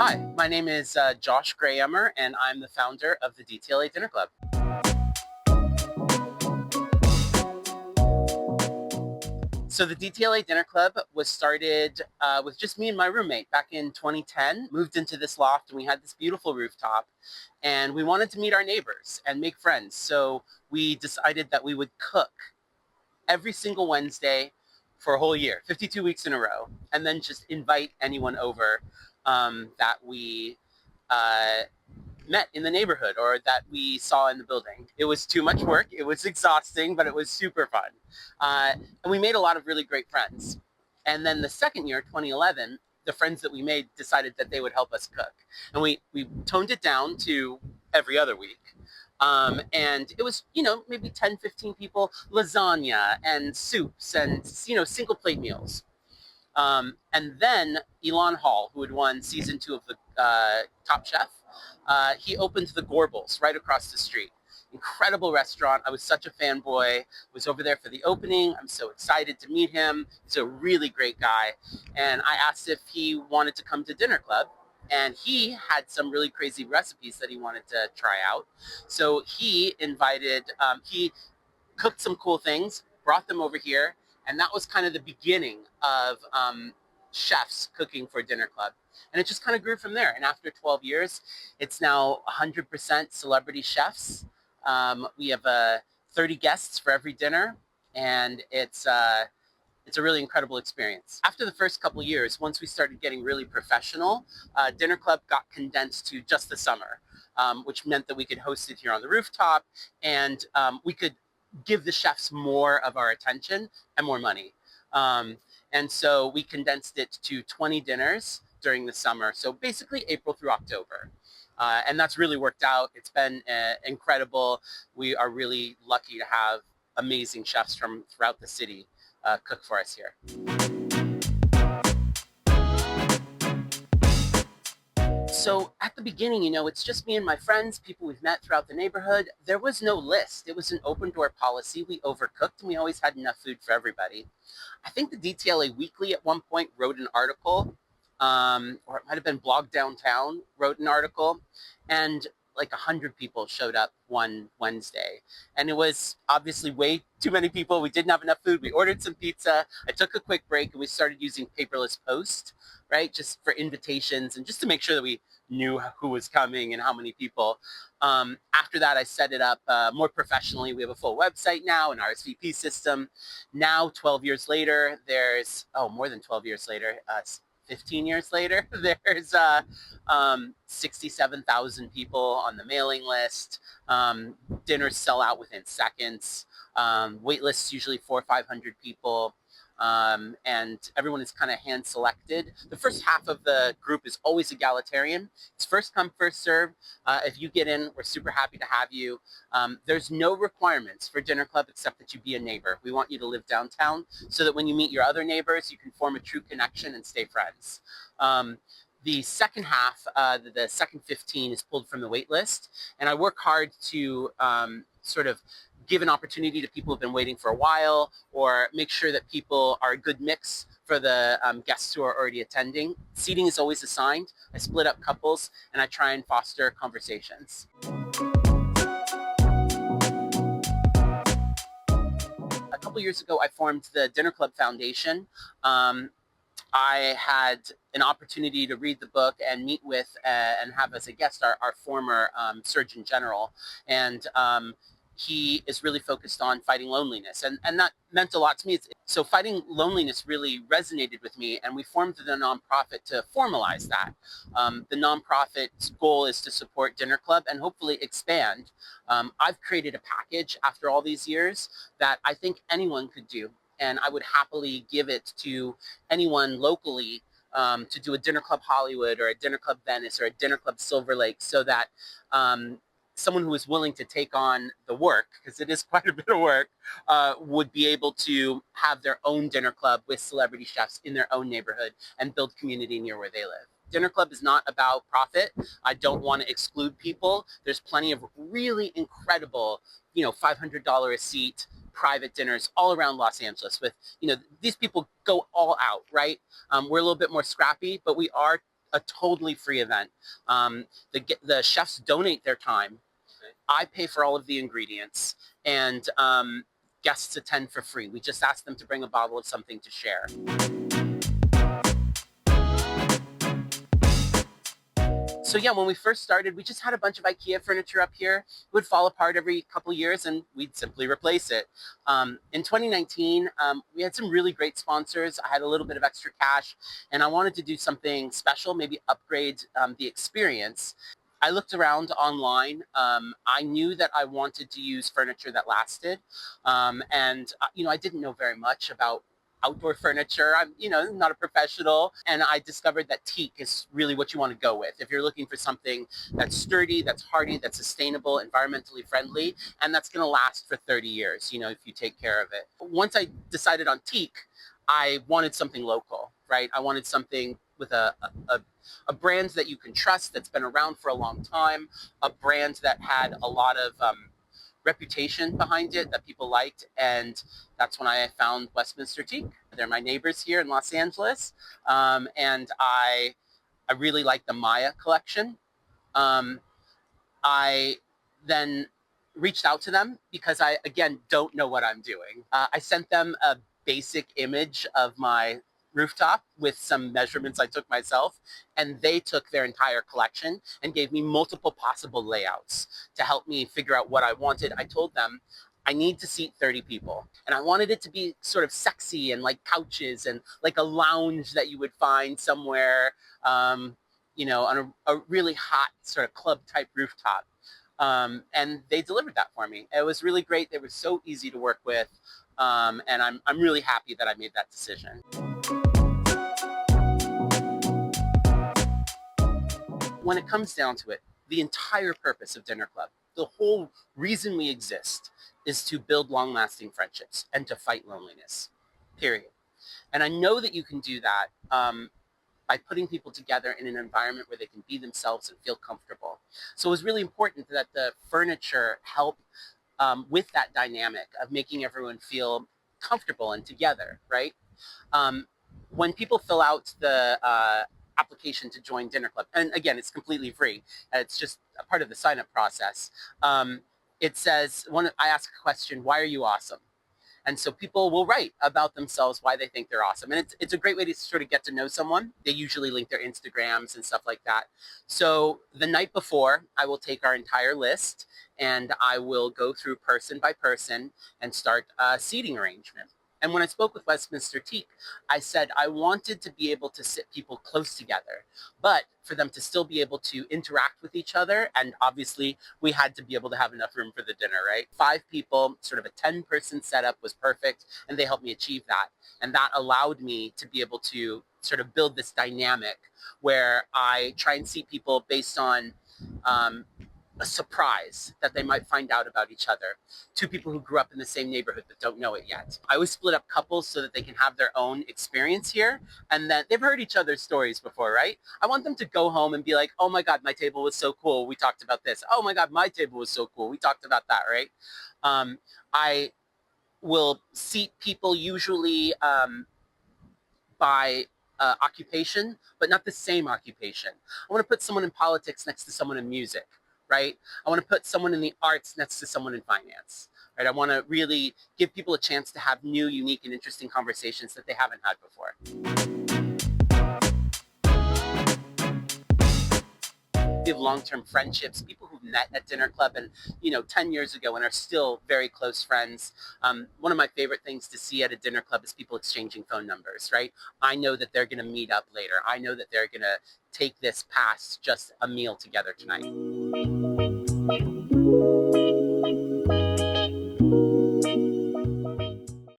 Hi, my name is Josh Gray-Emmer, and I'm the founder of the DTLA Dinner Club. So the DTLA Dinner Club was started with just me and my roommate back in 2010. Moved into this loft, and we had this beautiful rooftop, and we wanted to meet our neighbors and make friends. So we decided that we would cook every single Wednesday for a whole year, 52 weeks in a row, and then just invite anyone over that we uh, met in the neighborhood or that we saw in the building. It was too much work. It was exhausting, but it was super fun. And we made a lot of really great friends. And then the second year, 2011, the friends that we made decided that they would help us cook. And we toned it down to every other week. And it was, maybe 10, 15 people, lasagna and soups and, single plate meals. And then Elon Hall, who had won season 2 of the Top Chef, he opened the Gorbals right across the street. Incredible restaurant. I was such a fanboy. Was over there for the opening. I'm so excited to meet him. He's a really great guy. And I asked if he wanted to come to Dinner Club. And he had some really crazy recipes that he wanted to try out. So he he cooked some cool things, brought them over here, and that was kind of the beginning of chefs cooking for Dinner Club. And it just kind of grew from there. And after 12 years, it's now 100% celebrity chefs. We have 30 guests for every dinner, and it's a really incredible experience. After the first couple of years, once we started getting really professional, Dinner Club got condensed to just the summer, which meant that we could host it here on the rooftop, and we could give the chefs more of our attention and more money. And so we condensed it to 20 dinners during the summer. So basically April through October. And that's really worked out. It's been incredible. We are really lucky to have amazing chefs from throughout the city cook for us here. So at the beginning, it's just me and my friends, people we've met throughout the neighborhood. There was no list. It was an open door policy. We overcooked and we always had enough food for everybody. I think the DTLA Weekly at one point wrote an article, or it might have been Blog Downtown wrote an article, and like 100 people showed up one Wednesday. And it was obviously way too many people. We didn't have enough food. We ordered some pizza. I took a quick break and we started using paperless post, right? Just for invitations and just to make sure that we knew who was coming and how many people. After that, I set it up more professionally. We have a full website now, an RSVP system. Now, 12 years later, more than 12 years later, 15 years later, there's 67,000 people on the mailing list. Dinners sell out within seconds. Wait lists usually 400 or 500 people. And everyone is kind of hand selected. The first half of the group is always egalitarian. It's first come, first serve. If you get in, we're super happy to have you. There's no requirements for Dinner Club except that you be a neighbor. We want you to live downtown so that when you meet your other neighbors, you can form a true connection and stay friends. The second half, the second 15 is pulled from the wait list. And I work hard to sort of give an opportunity to people who've been waiting for a while, or make sure that people are a good mix for the guests who are already attending. Seating is always assigned. I split up couples, and I try and foster conversations. A couple years ago, I formed the Dinner Club Foundation. I had an opportunity to read the book and meet with and have as a guest our former Surgeon General. And he is really focused on fighting loneliness. And that meant a lot to me. So fighting loneliness really resonated with me, and we formed the nonprofit to formalize that. The nonprofit's goal is to support Dinner Club and hopefully expand. I've created a package after all these years that I think anyone could do, and I would happily give it to anyone locally to do a Dinner Club Hollywood or a Dinner Club Venice or a Dinner Club Silver Lake, so that someone who is willing to take on the work, because it is quite a bit of work, would be able to have their own dinner club with celebrity chefs in their own neighborhood and build community near where they live. Dinner Club is not about profit. I don't want to exclude people. There's plenty of really incredible, $500 a seat private dinners all around Los Angeles with, these people go all out, right? We're a little bit more scrappy, but we are a totally free event. The chefs donate their time. I pay for all of the ingredients, and guests attend for free. We just ask them to bring a bottle of something to share. So yeah, when we first started, we just had a bunch of IKEA furniture up here. It would fall apart every couple years, and we'd simply replace it. In 2019, we had some really great sponsors. I had a little bit of extra cash, and I wanted to do something special, maybe upgrade the experience. I looked around online. I knew that I wanted to use furniture that lasted, and I didn't know very much about outdoor furniture. I'm, not a professional. And I discovered that teak is really what you want to go with. If you're looking for something that's sturdy, that's hardy, that's sustainable, environmentally friendly, and that's going to last for 30 years, if you take care of it. Once I decided on teak, I wanted something local, right? I wanted something with a brand that you can trust, that's been around for a long time, a brand that had a lot of reputation behind it that people liked, and that's when I found Westminster Teak. They're my neighbors here in Los Angeles, and I really like the Maya collection. Um, I then reached out to them because I, again, don't know what I'm doing. I sent them a basic image of my rooftop with some measurements I took myself, and they took their entire collection and gave me multiple possible layouts to help me figure out what I wanted. I told them I need to seat 30 people, and I wanted it to be sort of sexy and like couches and like a lounge that you would find somewhere, on a really hot sort of club type rooftop. And they delivered that for me. It was really great. They were so easy to work with. And I'm really happy that I made that decision. When it comes down to it, the entire purpose of Dinner Club, the whole reason we exist, is to build long-lasting friendships and to fight loneliness, period. And I know that you can do that by putting people together in an environment where they can be themselves and feel comfortable. So it was really important that the furniture help with that dynamic of making everyone feel comfortable and together, right? Um, when people fill out the application to join Dinner Club, and again, it's completely free. It's just a part of the sign-up process. It says, I ask a question, why are you awesome? And so people will write about themselves, why they think they're awesome. And it's a great way to sort of get to know someone. They usually link their Instagrams and stuff like that. So the night before, I will take our entire list and I will go through person by person and start a seating arrangement. And when I spoke with Westminster Teak, I said I wanted to be able to sit people close together, but for them to still be able to interact with each other. And obviously, we had to be able to have enough room for the dinner, right? 5 people, sort of a 10-person setup was perfect, and they helped me achieve that. And that allowed me to be able to sort of build this dynamic where I try and seat people based on a surprise that they might find out about each other. 2 people who grew up in the same neighborhood that don't know it yet. I always split up couples so that they can have their own experience here, and then they've heard each other's stories before, right? I want them to go home and be like, oh my God, my table was so cool. We talked about this. Oh my God, my table was so cool. We talked about that, right? I will seat people usually by occupation, but not the same occupation. I want to put someone in politics next to someone in music, right? I want to put someone in the arts next to someone in finance, right? I want to really give people a chance to have new, unique, and interesting conversations that they haven't had before. We have long-term friendships, people who've met at Dinner Club and, 10 years ago and are still very close friends. One of my favorite things to see at a dinner club is people exchanging phone numbers, right? I know that they're going to meet up later. I know that they're going to take this past just a meal together tonight.